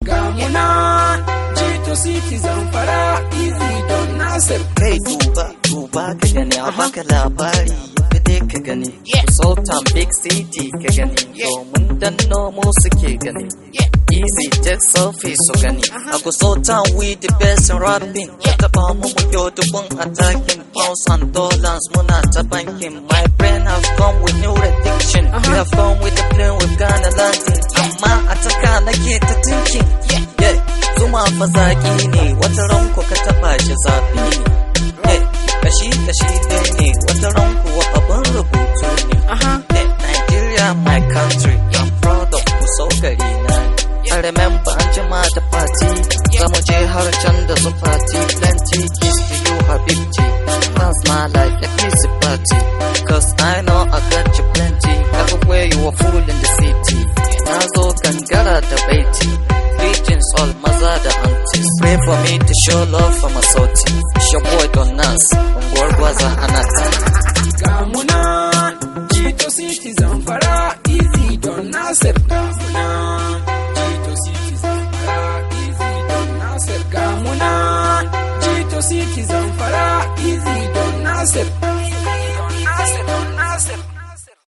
Gamuna, Jito City Zamfara, easy don Nasir. Kai duba ka gani a baka labari fide ka gani. Sultan Big City ka gani, domin danno mu suke gani. Easy jet selfie su gani. I go Sultan with the best in rapping. Ka taba mu yo dubun attacking pounds and dollars muna ta banking. My brain have come with new addiction. We have come with the plane we've gonna landing. Amma a taka nake ta thinking. Zuma fa zaki ne, wata ranko ka taba shi zafi ne. Kashi dai ne, wata ranko abin rubutu ne. Nigeria my country, I'm proud of ku so gari na. I remember an jima da party, zamu je har can da su party. Plenty kiss to you Habibti, dance my life like it's a party. Cause I know I got you plenty, everywhere you were full in the city. Na zo gangara da baiti, greetings all maza da aunties. Pray for me to show love for my sauti. It's your boy Don Nas, unguwar gwaza anata. Gamuna, Jito City Zamfara, easy don Nasir. Gamuna, Jito City Zamfara, easy don Nasir. Gamuna, Jito City Zamfara, easy don Nasir.